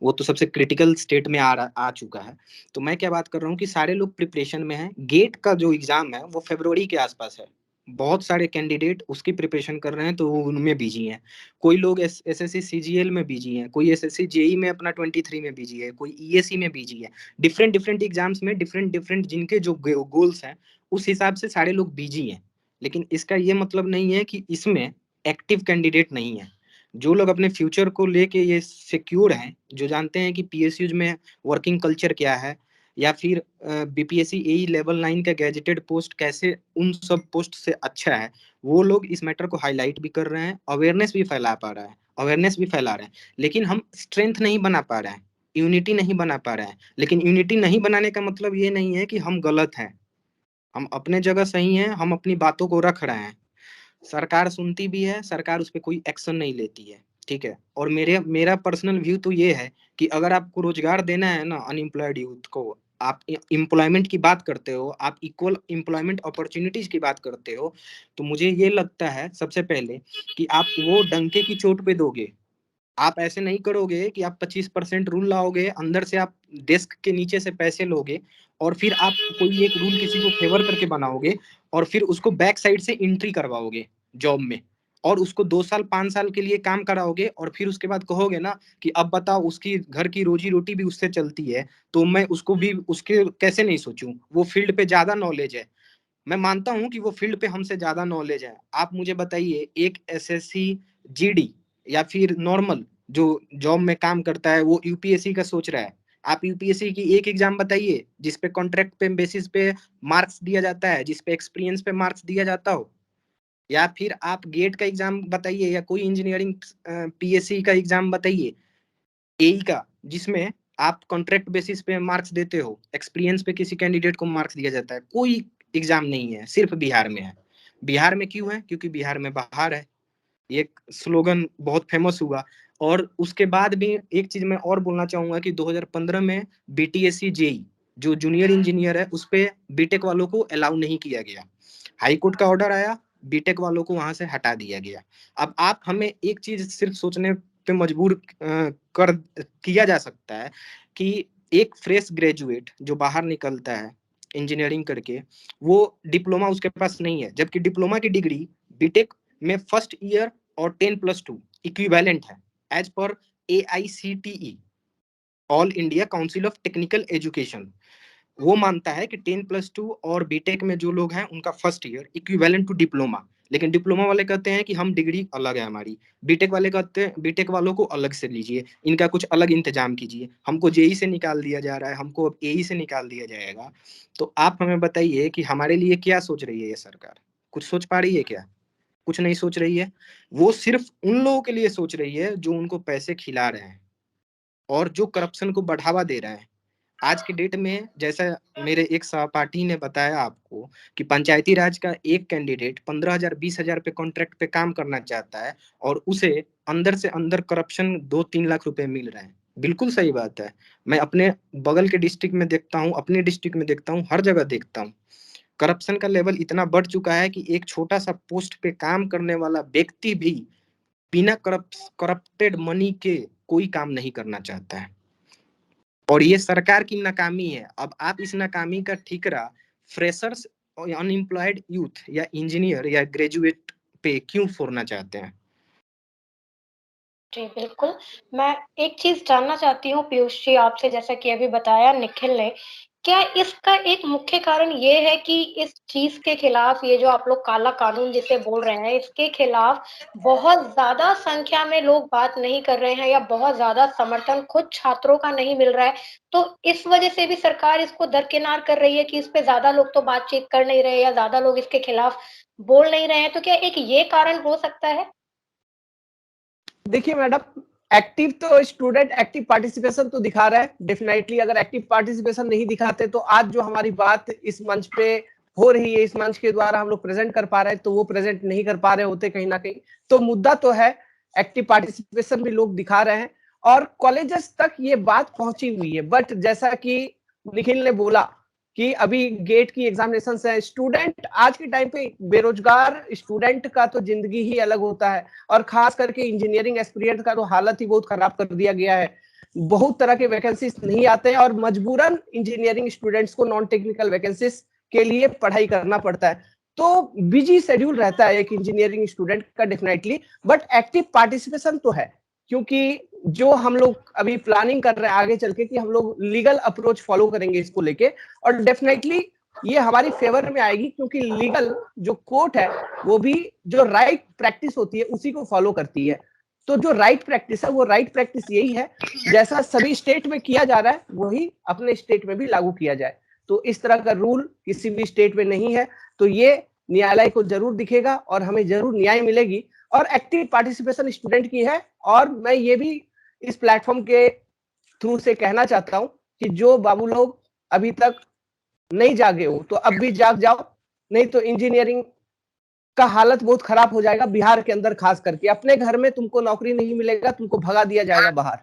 वो तो सबसे क्रिटिकल स्टेट में आ चुका है। तो मैं क्या बात कर रहा हूँ कि सारे लोग प्रिपरेशन में हैं। गेट का जो एग्जाम है वो फरवरी के आसपास है। बहुत सारे कैंडिडेट उसकी प्रिपरेशन कर रहे हैं, तो वो उनमें बिजी हैं। कोई लोग एसएससी सीजीएल में बिजी हैं, कोई एसएससी जेई में अपना 23 में बिजी है, कोई ईएससी में बिजी है। डिफरेंट डिफरेंट एग्जाम्स में डिफरेंट डिफरेंट जिनके जो गोल्स हैं, उस हिसाब से सारे लोग बिजी हैं। लेकिन इसका ये मतलब नहीं है कि इसमें एक्टिव कैंडिडेट नहीं है। जो लोग अपने फ्यूचर को लेके ये सिक्योर हैं, जो जानते हैं कि पीएसयूज में वर्किंग कल्चर क्या है, या फिर बीपीएससी एई लेवल 9 का गैजेटेड पोस्ट कैसे उन सब पोस्ट से अच्छा है, वो लोग इस मैटर को हाईलाइट भी कर रहे हैं, अवेयरनेस भी फैला पा रहा है, अवेयरनेस भी फैला रहे हैं। लेकिन हम स्ट्रेंथ नहीं बना पा रहे हैं, यूनिटी नहीं बना पा रहे हैं। लेकिन यूनिटी नहीं बनाने का मतलब ये नहीं है कि हम गलत हैं। हम अपने जगह सही हैं, हम अपनी बातों को रख रहे हैं। सरकार सुनती भी है, सरकार उस पर कोई एक्शन नहीं लेती है। ठीक है, और मेरा पर्सनल व्यू तो ये है कि अगर आपको रोजगार देना है ना अनएम्प्लॉयड यूथ को, आप एम्प्लॉयमेंट की बात करते हो, आप इक्वल एम्प्लॉयमेंट अपॉर्चुनिटीज की बात करते हो, तो मुझे ये लगता है सबसे पहले कि आप वो डंके की चोट पे दोगे। आप ऐसे नहीं करोगे कि आप 25% रूल लाओगे, अंदर से आप डेस्क के नीचे से पैसे लोगे, और फिर आप कोई एक रूल किसी को फेवर करके बनाओगे, और फिर उसको बैक साइड से एंट्री करवाओगे जॉब में, और उसको 2 साल 5 साल के लिए काम कराओगे, और फिर उसके बाद कहोगे ना कि अब बताओ उसकी घर की रोजी रोटी भी उससे चलती है, तो मैं उसको भी उसके कैसे नहीं सोचूं। वो फील्ड पे ज्यादा नॉलेज है, मैं मानता हूं कि वो फील्ड पे हमसे ज्यादा नॉलेज है। आप मुझे बताइए, एक एसएससी जीडी या फिर नॉर्मल जो जॉब में काम करता है, वो यूपीएससी का सोच रहा है। आप यूपीएससी की एक एग्जाम बताइए जिसपे कॉन्ट्रैक्ट पे बेसिस पे मार्क्स दिया जाता है, जिसपे एक्सपीरियंस पे मार्क्स दिया जाता हो। या फिर आप गेट का एग्जाम बताइए, या कोई इंजीनियरिंग पीएससी का एग्जाम बताइए, एई का, जिसमें आप कॉन्ट्रैक्ट बेसिस पे मार्क्स देते हो, एक्सपीरियंस पे किसी कैंडिडेट को मार्क्स दिया जाता है। कोई एग्जाम नहीं है, सिर्फ बिहार में है। बिहार में क्यों है? क्योंकि बिहार में बाहर है। ये स्लोगन बहुत फेमस हुआ। और उसके बाद भी एक चीज मैं और बोलना चाहूंगा कि 2015 में बीटीएससी जेई जो जूनियर इंजीनियर है, उस पे बीटेक वालों को अलाउ नहीं किया गया। हाई कोर्ट का ऑर्डर आया, बीटेक वालों को वहां से हटा दिया गया। अब आप हमें एक चीज सिर्फ सोचने पे मजबूर कर किया जा सकता है कि एक फ्रेश ग्रेजुएट जो बाहर निकलता है इंजीनियरिंग करके, वो डिप्लोमा उसके पास नहीं है, जबकि डिप्लोमा की डिग्री बीटेक में फर्स्ट ईयर और 10+2 इक्विवेलेंट है, एज पर AICTE, all India council of technical education. वो मानता है कि 10+2 और बीटेक में जो लोग हैं उनका first year equivalent to diploma. लेकिन डिप्लोमा वाले कहते हैं कि हम डिग्री अलग है हमारी, बीटेक वाले कहते हैं बीटेक वालों को अलग से लीजिए, इनका कुछ अलग इंतजाम कीजिए। हमको जेई से निकाल दिया जा रहा है, हमको अब एई से निकाल दिया जाएगा। तो आप हमें बताइए कि हमारे लिए क्या सोच रही है ये सरकार? कुछ सोच पा रही है क्या? कुछ नहीं सोच रही है। वो सिर्फ उन लोगों के लिए सोच रही है जो उनको पैसे खिला रहे हैं और जो करप्शन को बढ़ावा दे रहे हैं। आज के डेट में, जैसा मेरे एक सहपाठी ने बताया आपको, कि पंचायती राज का एक कैंडिडेट 15,000 20,000 पे कॉन्ट्रैक्ट पे काम करना चाहता है, और उसे अंदर से अंदर करप्शन 2-3 लाख रुपए मिल रहे हैं। बिल्कुल सही बात है। मैं अपने बगल के डिस्ट्रिक्ट में देखता हूँ, अपने डिस्ट्रिक्ट में देखता हूँ, हर जगह देखता हूँ। करप्शन का लेवल इतना बढ़ चुका है कि एक छोटा सा पोस्ट पे काम करने वाला व्यक्ति भी बिना करप्टेड मनी के कोई काम नहीं करना चाहता है। और ये सरकार की नाकामी है। अब आप इस नाकामी का ठीकरा फ्रेशर्स, अनएम्प्लॉयड यूथ या इंजीनियर या ग्रेजुएट पे क्यों फोड़ना चाहते हैं? जी, बिल्कुल। मैं एक चीज़ जानना चाहती हूँ पीयूष जी आपसे, जैसा कि अभी बताया निखिल ने क्या इसका एक मुख्य कारण ये है कि इस चीज़ के खिलाफ ये जो आप लोग काला कानून जिसे बोल रहे हैं, इसके खिलाफ बहुत ज़्यादा संख्या में लोग बात नहीं कर रहे हैं या बहुत ज़्यादा समर्थन खुद छात्रों का नहीं मिल रहा है, तो इस वजह से भी सरकार इसको दरकिनार कर रही है कि इस पे ज़्यादा लोग तो बातचीत कर नहीं रहे या ज़्यादा लोग इसके खिलाफ बोल नहीं रहे हैं, तो क्या एक ये कारण हो सकता है? देखिए मैडम, एक्टिव तो स्टूडेंट एक्टिव पार्टिसिपेशन तो दिखा रहा है डेफिनेटली। अगर एक्टिव पार्टिसिपेशन नहीं दिखाते तो आज जो हमारी बात इस मंच पे हो रही है, इस मंच के द्वारा हम लोग प्रेजेंट कर पा रहे हैं, तो वो प्रेजेंट नहीं कर पा रहे होते कहीं ना कहीं। तो मुद्दा तो है, एक्टिव पार्टिसिपेशन भी लोग दिखा रहे हैं और कॉलेजेस तक ये बात पहुंची हुई है। बट जैसा कि निखिल ने बोला कि अभी गेट की एग्जामिनेशन है, स्टूडेंट आज के टाइम पे बेरोजगार स्टूडेंट का तो जिंदगी ही अलग होता है, और खास करके इंजीनियरिंग एस्पिरेंट का तो हालत ही बहुत खराब कर दिया गया है। बहुत तरह के वैकेंसीज नहीं आते हैं और मजबूरन इंजीनियरिंग स्टूडेंट्स को नॉन टेक्निकल वैकेंसीज के लिए पढ़ाई करना पड़ता है। तो बिजी शेड्यूल रहता है एक इंजीनियरिंग स्टूडेंट का डेफिनेटली, बट एक्टिव पार्टिसिपेशन तो है। क्योंकि जो हम लोग अभी प्लानिंग कर रहे हैं आगे चल के कि हम लोग लीगल अप्रोच फॉलो करेंगे इसको लेके, और डेफिनेटली ये हमारी फेवर में आएगी, क्योंकि लीगल जो कोर्ट है वो भी जो राइट प्रैक्टिस होती है उसी को फॉलो करती है। तो जो राइट प्रैक्टिस है वो राइट प्रैक्टिस यही है, जैसा सभी स्टेट में किया जा रहा है वही अपने स्टेट में भी लागू किया जाए। तो इस तरह का रूल किसी भी स्टेट में नहीं है, तो ये न्यायालय को जरूर दिखेगा और हमें जरूर न्याय मिलेगी। और एक्टिव पार्टिसिपेशन स्टूडेंट की है, और मैं ये भी इस प्लेटफॉर्म के थ्रू से कहना चाहता हूं कि जो बाबू लोग अभी तक नहीं जागे हो तो अब भी जाग जाओ, नहीं तो इंजीनियरिंग का हालत बहुत खराब हो जाएगा बिहार के अंदर। खास करके अपने घर में तुमको नौकरी नहीं मिलेगा, तुमको भगा दिया जाएगा बाहर,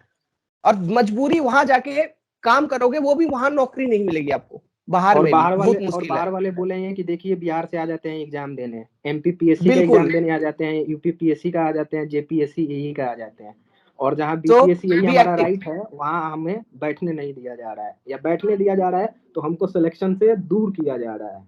और मजबूरी वहां जाके काम करोगे, वो भी वहां नौकरी नहीं मिलेगी आपको। बाहर और में भी बहुत मुश्किल है। बाहर वाले बोले हैं कि देखिए बिहार से आ जाते हैं एग्जाम देने, एमपीपीएससी का बिल्कुल। एग्जाम देने आ जाते हैं, यूपीपीएससी का आ जाते हैं, जेपीएससी यही का आ जाते हैं, और जहाँ तो बीपीएससी यही भी हमारा एक्टिव। राइट है वहाँ हमें बैठने नहीं दिया जा रहा है, या बैठने दिया जा रहा है तो हमको सिलेक्शन से दूर किया जा रहा है।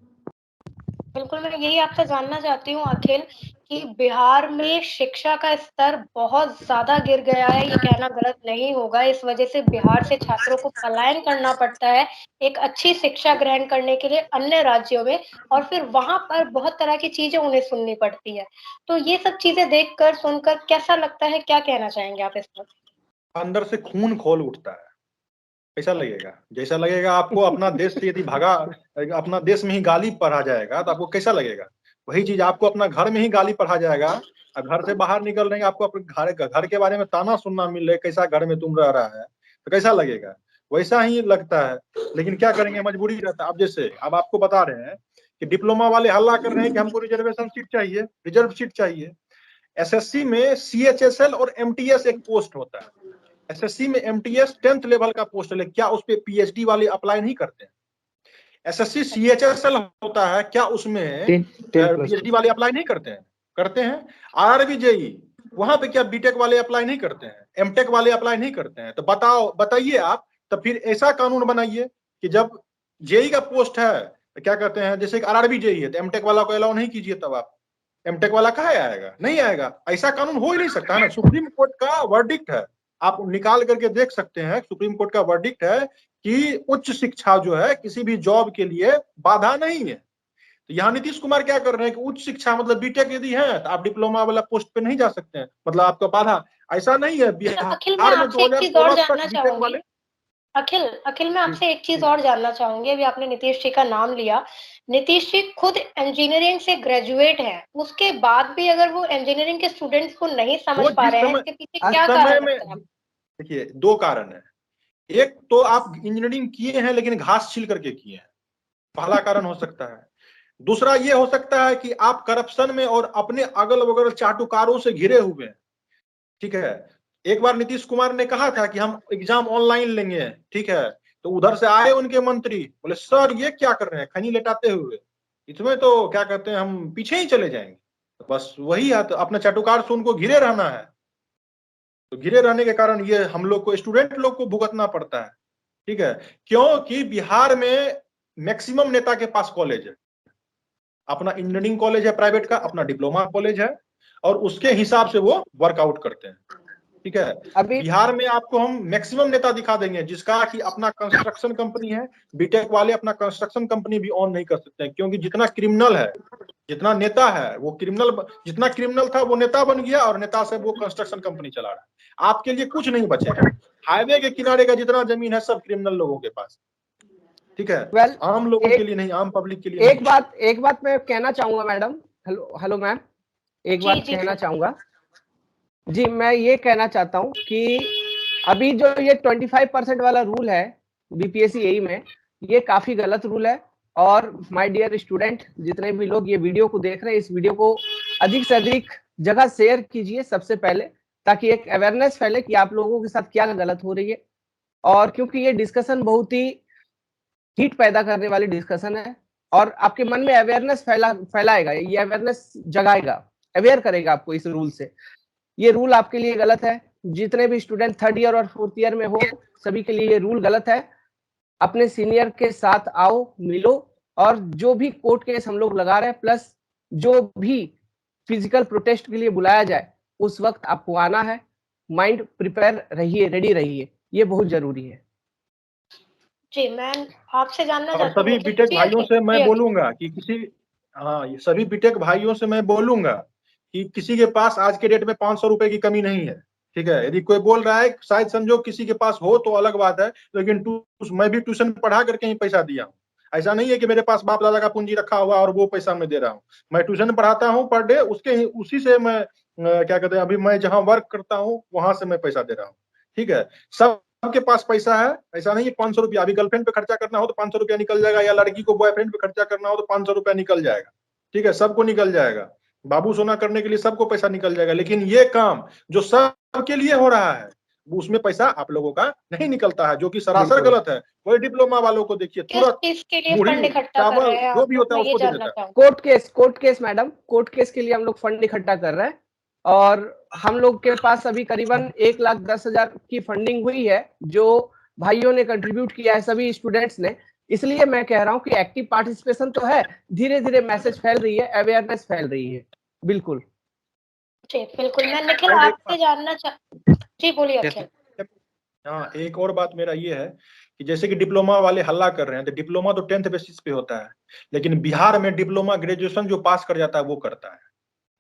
बिल्कुल, मैं यही आपसे जानना चाहती हूँ अखिल कि बिहार में शिक्षा का स्तर बहुत ज़्यादा गिर गया है, ये कहना गलत नहीं होगा। इस वजह से बिहार से छात्रों को पलायन करना पड़ता है, एक अच्छी शिक्षा ग्रहण करने के लिए अन्य राज्यों में, और फिर वहाँ पर बहुत तरह की चीज़ें उन्हें सुननी पड़ती है। तो ये सब चीज़ें देखकर, सुनकर कैसा लगता है? क्या कहना चाहेंगे आप इस पर? अंदर से खून खौल उठता है। कैसा लगेगा? जैसा लगेगा आपको अपना देश से यदि भागा, अपना देश में ही गाली पढ़ा जाएगा तो आपको कैसा लगेगा? वही चीज आपको अपना घर में ही गाली पढ़ा जाएगा, और घर से बाहर निकल रहे हैं आपको अपने घर के बारे में ताना सुनना मिल रहा है, कैसा घर में तुम रह रहा है, तो कैसा लगेगा? वैसा ही लगता है। लेकिन क्या करेंगे, मजबूरी रहता है। अब जैसे अब आपको बता रहे हैं कि डिप्लोमा वाले हल्ला कर रहे हैं कि हमको रिजर्वेशन सीट चाहिए, रिजर्व सीट चाहिए। एसएससी में सीएचएसएल और एमटीएस एक पोस्ट होता है। एसएससी में एमटीएस 10th लेवल का पोस्ट है, क्या उस पे पीएचडी वाले अप्लाई नहीं करते हैं? एसएससी सीएचएसएल होता है, क्या उसमें पीएचडी वाले अप्लाई नहीं करते हैं? करते हैं। आरआरबी जेई, वहां पे क्या बीटेक वाले अप्लाई नहीं करते हैं? एमटेक वाले अप्लाई नहीं करते हैं? तो बताइए आप, तो फिर ऐसा कानून बनाइए कि जब जेई का पोस्ट है तो क्या कहते हैं, जैसे आरआरबी जेई है तो एमटेक वाला को अलाउ नहीं कीजिए, तब आप एमटेक वाला कहाँ आएगा? नहीं आएगा। ऐसा कानून हो ही नहीं सकता है ना। सुप्रीम कोर्ट का वर्डिक्ट है, आप निकाल करके देख सकते हैं। सुप्रीम कोर्ट का वर्डिक्ट है कि उच्च शिक्षा जो है किसी भी जॉब के लिए बाधा नहीं है। तो यहाँ नीतीश कुमार क्या कर रहे हैं कि उच्च शिक्षा मतलब बीटेक यदि है तो आप डिप्लोमा वाला पोस्ट पे नहीं जा सकते हैं, मतलब आपका बाधा। ऐसा नहीं है। अखिल, मैं बिहार में आपसे एक चीज और 2016 जानना तक बीटेक चाहूंगी। वाले। अखिल, मैं आपसे एक चीज और जानना चाहूंगी। अभी आपने नीतीश जी का नाम लिया। नीतीश जी खुद इंजीनियरिंग से ग्रेजुएट हैं, उसके बाद भी अगर वो इंजीनियरिंग के स्टूडेंट्स को नहीं समझ वो पा जिस रहे हैं, समय इसके पीछे क्या समय कारण में, लगता है? देखिए दो कारण है। एक तो आप इंजीनियरिंग किए हैं लेकिन घास छील करके किए हैं, पहला कारण हो सकता है। दूसरा ये हो सकता है कि आप करप्शन में और अपने अगल बगल चाटुकारों से घिरे हुए हैं। ठीक है, एक बार नीतीश कुमार ने कहा था कि हम एग्जाम ऑनलाइन लेंगे, ठीक है, तो उधर से आए उनके मंत्री, बोले सर ये क्या कर रहे हैं खैनी लेटाते हुए, इसमें तो क्या कहते हैं हम पीछे ही चले जाएंगे। तो बस वही है, तो अपने चाटुकार से उनको घिरे रहना है। तो घिरे रहने के कारण ये हम लोग को, स्टूडेंट लोग को भुगतना पड़ता है। ठीक है, क्योंकि बिहार में मैक्सिमम नेता के पास कॉलेज है, अपना इंजीनियरिंग कॉलेज है प्राइवेट का, अपना डिप्लोमा कॉलेज है, और उसके हिसाब से वो वर्कआउट करते हैं। ठीक है। अभी बिहार में आपको हम मैक्सिमम नेता दिखा देंगे जिसका कि अपना कंस्ट्रक्शन कंपनी है। बीटेक वाले अपना कंस्ट्रक्शन कंपनी भी ऑन नहीं कर सकते हैं, क्योंकि जितना क्रिमिनल है, जितना नेता है वो क्रिमिनल, जितना क्रिमिनल था वो नेता बन गया और नेता से वो कंस्ट्रक्शन कंपनी चला रहा है। आपके लिए कुछ नहीं बचेगा। हाईवे के किनारे का जितना जमीन है सब क्रिमिनल लोगों के पास, ठीक है। वेल आम लोगों के लिए नहीं, आम पब्लिक के लिए एक बात मैं कहना चाहूंगा मैडम। हेलो मैम, एक बात कहना चाहूंगा जी। मैं ये कहना चाहता हूं कि अभी जो ये 25% वाला रूल है बीपीएससी एई में, ये काफी गलत रूल है। और माय डियर स्टूडेंट, जितने भी लोग ये वीडियो को देख रहे हैं, इस वीडियो को अधिक से अधिक जगह शेयर कीजिए सबसे पहले, ताकि एक अवेयरनेस फैले कि आप लोगों के साथ क्या गलत हो रही है। और क्योंकि ये डिस्कशन बहुत ही हीट पैदा करने वाली डिस्कशन है और आपके मन में अवेयरनेस फैलाएगा, ये अवेयरनेस जगाएगा, अवेयर करेगा आपको इस रूल से। ये रूल आपके लिए गलत है। जितने भी स्टूडेंट 3rd ईयर और 4th ईयर में हो, सभी के लिए ये रूल गलत है। अपने सीनियर के साथ आओ, मिलो, और जो भी कोर्ट केस हम लोग लगा रहे हैं, प्लस जो भी फिजिकल प्रोटेस्ट के लिए बुलाया जाए, उस वक्त आपको आना है। माइंड प्रिपेयर रहिए, रेडी रहिए, ये बहुत जरूरी है। जी, मैं आपसे जानना और चाहती हूँ सभी बीटेक भाइयों से मैं बोलूंगा कि सभी बीटेक भाइयों से मैं बोलूंगा कि किसी के पास आज के डेट में 500 रुपए की कमी नहीं है, ठीक है। यदि कोई बोल रहा है, शायद संजोग किसी के पास हो तो अलग बात है, लेकिन मैं भी ट्यूशन पढ़ा करके ही पैसा दिया हूँ। ऐसा नहीं है कि मेरे पास बाप दादा का पूंजी रखा हुआ और वो पैसा मैं दे रहा हूँ। मैं ट्यूशन पढ़ाता हूँ पर डे, उसी से मैं क्या कहते हैं, अभी मैं जहाँ वर्क करता हूँ वहां से मैं पैसा दे रहा हूँ, ठीक है। सबके पास पैसा है, ऐसा नहीं है 500 रुपया। अभी गर्लफ्रेंड पे खर्चा करना हो तो 500 रुपया निकल जाएगा, या लड़की को बॉयफ्रेंड पे खर्चा करना हो तो 500 रुपया निकल जाएगा, ठीक है। सबको निकल जाएगा, बाबू सोना करने के लिए सबको पैसा निकल जाएगा। लेकिन ये काम जो सबके लिए हो रहा है, उसमें पैसा आप लोगों का नहीं निकलता है, जो कि सरासर गलत है। वही डिप्लोमा वालों को देखिए, तुरंत इसके लिए मुड़ी फंड इकट्ठा कर चावल रहे हैं जो आप भी लोग, होता मैं है ये उसको दे जानना देता है। चाहूंगी। Court case madam, court case के लिए हम लोग फंड इकट्ठा कर रहे हैं और हम लोग के पास अभी करीबन 1,10,000 की फंडिंग हुई है, जो भाइयों ने कंट्रीब्यूट किया है, सभी स्टूडेंट्स ने। इसलिए मैं कह रहा हूं कि एक्टिव पार्टिसिपेशन तो है, धीरे धीरे मैसेज फैल रही है, अवेयरनेस फैल रही है। बिल्कुल जी बिल्कुल। मैं निखिल आपसे जानना जी बोलिए अखिल। हाँ, एक और बात मेरा ये है कि जैसे कि डिप्लोमा वाले हल्ला कर रहे हैं, तो डिप्लोमा तो 10th बेसिस पे होता है, लेकिन बिहार में डिप्लोमा ग्रेजुएशन जो पास कर जाता है वो करता है।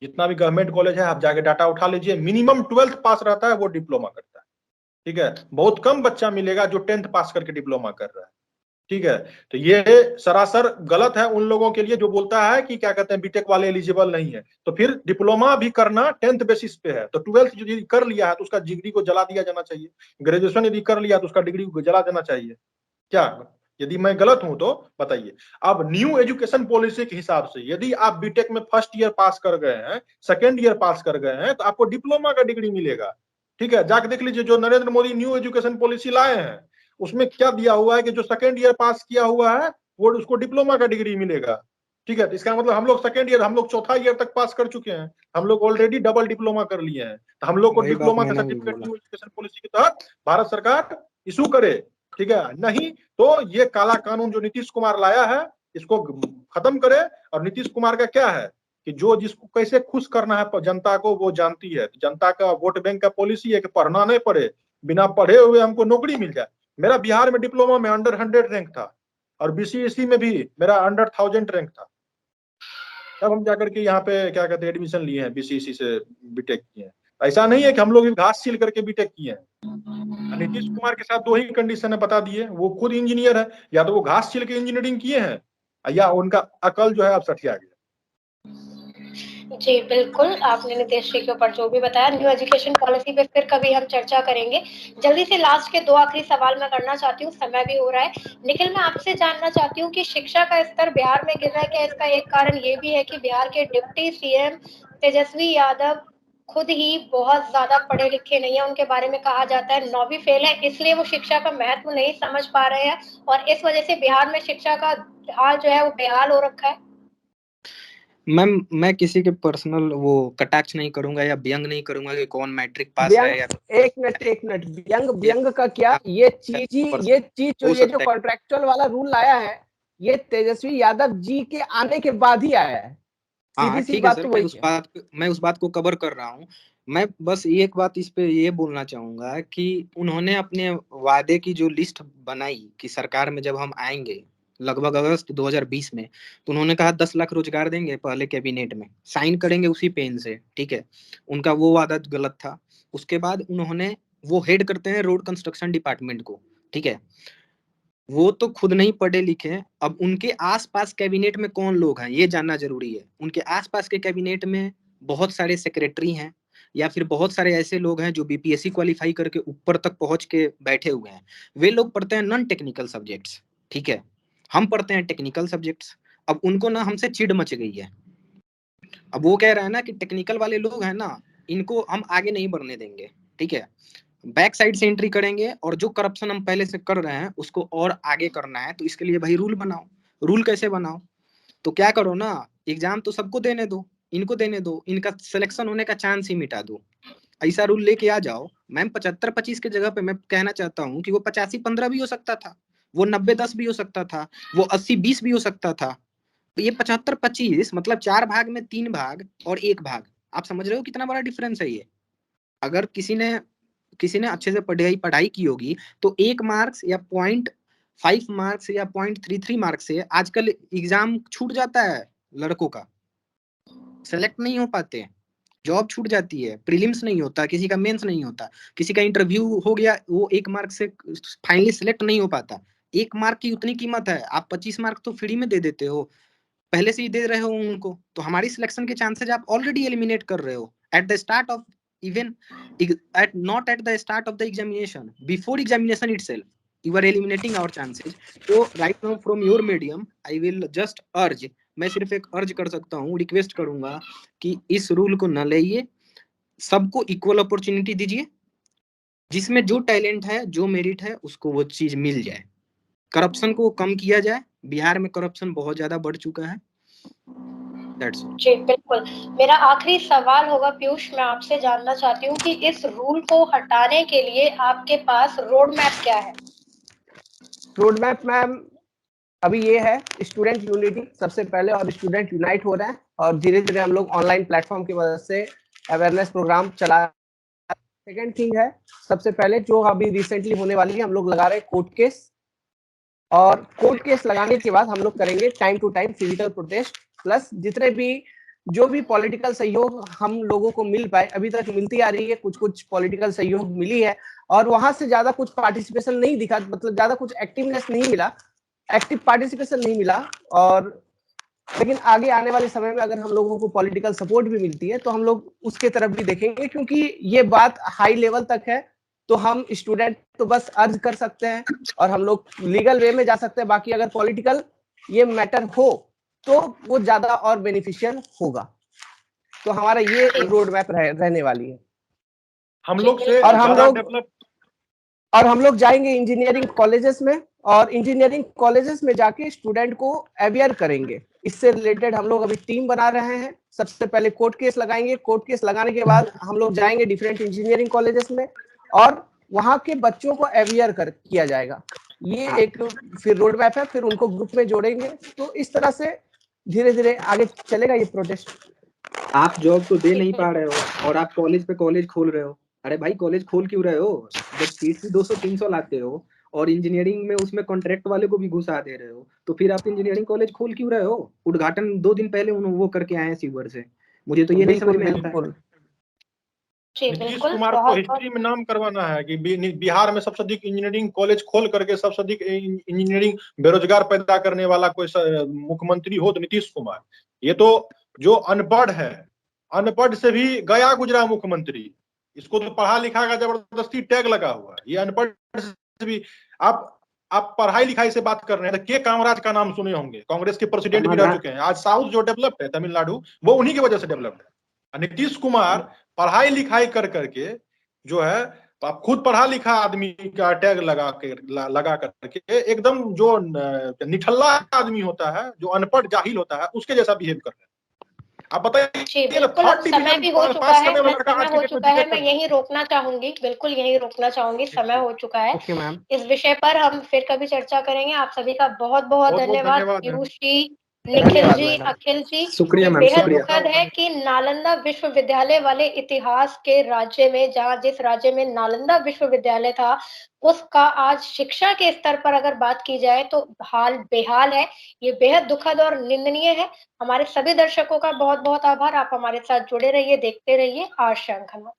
जितना भी गवर्नमेंट कॉलेज है आप जाके डाटा उठा लीजिए, मिनिमम 12th पास रहता है वो डिप्लोमा करता है, ठीक है। बहुत कम बच्चा मिलेगा जो 10th पास करके डिप्लोमा कर रहा है, ठीक है। तो ये सरासर गलत है उन लोगों के लिए जो बोलता है कि क्या कहते हैं बीटेक वाले एलिजिबल नहीं है। तो फिर डिप्लोमा भी करना 10th बेसिस पे है, तो 12th यदि कर लिया है तो उसका डिग्री को जला दिया जाना चाहिए। ग्रेजुएशन यदि कर लिया तो उसका डिग्री को जला देना चाहिए। क्या यदि मैं गलत हूं तो बताइए। अब न्यू एजुकेशन पॉलिसी के हिसाब से यदि आप बीटेक में 1st ईयर पास कर गए हैं, 2nd ईयर पास कर गए हैं, तो आपको डिप्लोमा का डिग्री मिलेगा, ठीक है। जाके देख लीजिए जो Narendra Modi new education policy लाए हैं उसमें क्या दिया हुआ है कि जो 2nd ईयर पास किया हुआ है वो उसको डिप्लोमा का डिग्री मिलेगा, ठीक है। तो इसका मतलब हम लोग 2nd ईयर, हम लोग 4था ईयर तक पास कर चुके हैं, हम लोग ऑलरेडी डबल डिप्लोमा कर लिए हैं। तो हम लोग को डिप्लोमा का सर्टिफिकेट न्यू एजुकेशन पॉलिसी के तहत भारत सरकार इशू करे, ठीक है। नहीं तो ये काला कानून जो नीतीश कुमार लाया है इसको खत्म करे। और नीतीश कुमार का क्या है कि जो जिसको कैसे खुश करना है जनता को वो जानती है। जनता का वोट बैंक का पॉलिसी है कि पढ़ना नहीं पड़े, बिना पढ़े हुए हमको नौकरी मिल जाए। मेरा बिहार में डिप्लोमा में अंडर 100 रैंक था और बीसीएसई में भी मेरा अंडर 1000 रैंक था। तब हम जाकर के यहाँ पे क्या कहते हैं एडमिशन लिए हैं, बीसीएसई से बीटेक किए हैं। ऐसा नहीं है कि हम लोग घास छील करके बीटेक किए हैं। नीतीश कुमार के साथ दो ही कंडीशन है बता दिए, वो खुद इंजीनियर है, या तो वो घास छील के इंजीनियरिंग किए हैं या उनका अकल जो है अब सठिया गया। जी बिल्कुल, आपने नीतीश जी के ऊपर जो भी बताया, न्यू एजुकेशन पॉलिसी पे फिर कभी हम चर्चा करेंगे। जल्दी से लास्ट के 2 आखिरी सवाल मैं करना चाहती हूँ, समय भी हो रहा है। निखिल, मैं आपसे जानना चाहती हूँ कि शिक्षा का स्तर बिहार में गिर रहा है, क्या इसका एक कारण ये भी है कि बिहार के डिप्टी सीएम तेजस्वी यादव खुद ही बहुत ज्यादा पढ़े लिखे नहीं है, उनके बारे में कहा जाता है 9वीं फेल है, इसलिए वो शिक्षा का महत्व नहीं समझ पा रहे हैं और इस वजह से बिहार में शिक्षा का हाल जो है वो बेहाल हो रखा है। मैम, मैं किसी के पर्सनल वो कटाक्ष नहीं करूंगा या व्यंग नहीं करूंगा कि कौन मैट्रिक पास है या एक मिनट व्यंग का क्या, ये चीज जो कॉन्ट्रेक्चुअल वाला रूल आया है, ये तेजस्वी यादव जी के आने के बाद ही आया है। हाँ सीधी सी ठीक है बात सर, तो मैं वही उस है। बात मैं उस बात को कवर कर रहा हूँ। मैं बस एक बात इस पे ये बोलना चाहूंगा कि उन्होंने अपने वादे की जो लिस्ट बनाई कि सरकार में जब हम आएंगे लगभग अगस्त 2020 में, तो उन्होंने कहा 10 लाख रोजगार देंगे, पहले कैबिनेट में साइन करेंगे उसी पेन से, ठीक है। उनका वो वादा गलत था। उसके बाद उन्होंने, वो हेड करते हैं रोड कंस्ट्रक्शन डिपार्टमेंट को, ठीक है। वो तो खुद नहीं पढ़े लिखे हैं। अब उनके आसपास कैबिनेट में कौन लोग हैं ये जानना जरूरी है। उनके आसपास के कैबिनेट में बहुत सारे सेक्रेटरी हैं, या फिर बहुत सारे ऐसे लोग हैं जो बीपीएससी क्वालिफाई करके ऊपर तक पहुंच के बैठे हुए हैं। वे लोग पढ़ते हैं नॉन टेक्निकल सब्जेक्ट्स, ठीक है। हम पढ़ते हैं टेक्निकल सब्जेक्ट्स। अब उनको ना हमसे चिढ़ मच गई है। अब वो कह रहे हैं ना कि टेक्निकल वाले लोग हैं ना, इनको हम आगे नहीं बढ़ने देंगे, ठीक है। बैक साइड से एंट्री करेंगे, और जो करप्शन हम पहले से कर रहे हैं उसको और आगे करना है, तो इसके लिए भाई रूल बनाओ। रूल कैसे बनाओ? तो क्या करो ना, एग्जाम तो सबको देने दो, इनको देने दो, इनका सिलेक्शन होने का चांस ही मिटा दो। ऐसा रूल लेके आ जाओ। मैम 75-25 के जगह पे मैं कहना चाहता हूँ कि वो 85-15 भी हो सकता था, वो 90-10 भी हो सकता था, वो 80-20 भी हो सकता था। तो ये 75-25 मतलब 4 भाग में 3 भाग और 1 भाग। आप समझ रहे हो कितना बड़ा डिफरेंस है ये? अगर किसी ने अच्छे से पढ़ाई पढ़ाई की होगी, तो 1 मार्क्स या 0.5 मार्क्स या 0.33 मार्क्स से आजकल एग्जाम छूट जाता है लड़कों का, सेलेक्ट नहीं हो पाते, जॉब छूट जाती है, प्रीलिम्स नहीं होता, किसी का मेंस नहीं होता, किसी का इंटरव्यू हो गया, वो 1 मार्क से फाइनली सिलेक्ट नहीं हो पाता। 1 मार्क की उतनी कीमत है, आप 25 मार्क तो फ्री में दे देते हो, पहले से ही दे रहे हो उनको, तो हमारी सिलेक्शन के चांसेस आप ऑलरेडी एलिमिनेट कर रहे हो at the start of, even at not at the start of the examination, before examination itself you are eliminating our chances. So right now from your medium I will just urge, मैं सिर्फ एक अर्ज कर सकता हूँ, request करूंगा कि इस रूल को न लाइए, सबको इक्वल अपॉर्चुनिटी दीजिए, जिसमें जो टैलेंट है जो मेरिट है उसको वो चीज मिल जाए, करप्शन को कम किया जाए। बिहार में करप्शन बहुत ज्यादा बढ़ चुका है। That's all. जी, बिल्कुल। मेरा आखिरी सवाल होगा पीयूष, मैं आपसे जानना चाहती हूँ कि इस रूल को हटाने के लिए आपके पास रोड मैप क्या है? रोड मैप मैम अभी ये है, स्टूडेंट यूनिटी सबसे पहले, और स्टूडेंट यूनाइट हो रहे हैं, और धीरे धीरे हम लोग ऑनलाइन प्लेटफॉर्म की मदद से अवेयरनेस प्रोग्राम चला। सेकेंड थिंग है, सबसे पहले जो अभी रिसेंटली होने वाली है, हम लोग लगा रहे हैं कोर्ट केस, और कोर्ट केस लगाने के बाद हम लोग करेंगे time to time physical protest, plus जितने भी जो भी पॉलिटिकल सहयोग हम लोगों को मिल पाए, अभी तक मिलती आ रही है, कुछ कुछ पॉलिटिकल सहयोग मिली है, और वहां से ज्यादा कुछ पार्टिसिपेशन नहीं दिखा, मतलब ज्यादा कुछ एक्टिवनेस नहीं मिला, एक्टिव पार्टिसिपेशन नहीं मिला। और लेकिन आगे आने वाले समय में अगर हम लोगों को पॉलिटिकल सपोर्ट भी मिलती है तो हम लोग उसके तरफ भी देखेंगे, क्योंकि ये बात हाई लेवल तक है। तो हम स्टूडेंट तो बस अर्ज कर सकते हैं और हम लोग लीगल वे में जा सकते हैं, बाकी अगर पॉलिटिकल ये मैटर हो तो वो ज्यादा और बेनिफिशियल होगा। तो हमारा ये रोड मैप रहने वाली है। हम लोग से और हम ज्यादा लोग डेवलप और हम लोग जाएंगे इंजीनियरिंग कॉलेजेस में, और इंजीनियरिंग कॉलेजेस में जाके स्टूडेंट को अवेयर करेंगे। इससे रिलेटेड हम लोग अभी टीम बना रहे हैं। सबसे पहले कोर्ट केस लगाएंगे, कोर्ट केस लगाने के बाद हम लोग जाएंगे डिफरेंट इंजीनियरिंग कॉलेजेस में, और वहां के बच्चों को अवेयर किया जाएगा। ये एक फिर रोड मैप है, फिर उनको ग्रुप में जोड़ेंगे। तो इस तरह से धीरे धीरे आगे चलेगा ये प्रोटेस्ट। आप जॉब तो दे नहीं पा रहे हो और आप कॉलेज पे कॉलेज खोल रहे हो। अरे भाई कॉलेज खोल क्यों रहे हो? जब सीट भी 200-300 लाते हो और इंजीनियरिंग में उसमें कॉन्ट्रैक्ट वाले को भी घुसा दे रहे हो, तो फिर आप इंजीनियरिंग कॉलेज खोल क्यों रहे हो? उद्घाटन 2 दिन पहले वो करके आए हैं सीवर से। मुझे तो ये नहीं समझ बिल्कुल में आता है। बिल्कुल। जी, नीतीश बिल्कुल। कुमार को बहुत हिस्ट्री में नाम करवाना है कि बिहार में सबसे अधिक इंजीनियरिंग कॉलेज खोल करके सबसे अधिक इंजीनियरिंग बेरोजगार पैदा करने वाला कोई मुख्यमंत्री हो तो नीतीश कुमार। ये तो जो अनपढ़ है, अनपढ़ से भी गया गुजरा मुख्यमंत्री, इसको तो पढ़ा लिखा का जबरदस्ती टैग लगा हुआ है। ये अनपढ़ से भी आप पढ़ाई लिखाई से बात कर रहे हैं तो के कामराज का नाम सुने होंगे, कांग्रेस के प्रेसिडेंट भी रह चुके हैं। आज साउथ जो डेवलप्ड है तमिलनाडु, वो उन्हीं की वजह से डेवलप्ड है। नीतीश कुमार पढ़ाई लिखाई कर करके जो है, तो आप खुद पढ़ा लिखा आदमी का टैग लगा करके एकदम जो निठल्ला आदमी होता है, जो अनपढ़ जाहिल होता है, उसके जैसा बिहेव कर रहे हैं। आप बताइए जी, ना, बिल्कुल। थर्ड समय डिवीजन भी हो चुका पास है, करने वाला लड़का आज के डेट में बीटेक मैं कर यहीं रोकना चाहूंगी, बिल्कुल यहीं रोकना चाहूंगी, समय हो चुका है। Okay ma'am. इस विषय पर हम फिर कभी चर्चा करेंगे। आप सभी का बहुत बहुत बहुत बहुत धन्यवाद धन्यवाद। पीयूष जी, निखिल धन्यवाद जी, मैडम। अखिल जी, शुक्रिया ये मैम, बेहद शुक्रिया। दुखद है कि नालंदा विश्वविद्यालय वाले इतिहास के राज्य में, जहाँ जिस राज्य में नालंदा विश्वविद्यालय था, उसका आज शिक्षा के स्तर पर अगर बात की जाए तो हाल बेहाल है। ये बेहद दुखद और निंदनीय है। हमारे सभी दर्शकों का बहुत-बहुत आभार। आप हमारे साथ जुड़े रहिए, देखते रहिए आज श्रृंखला।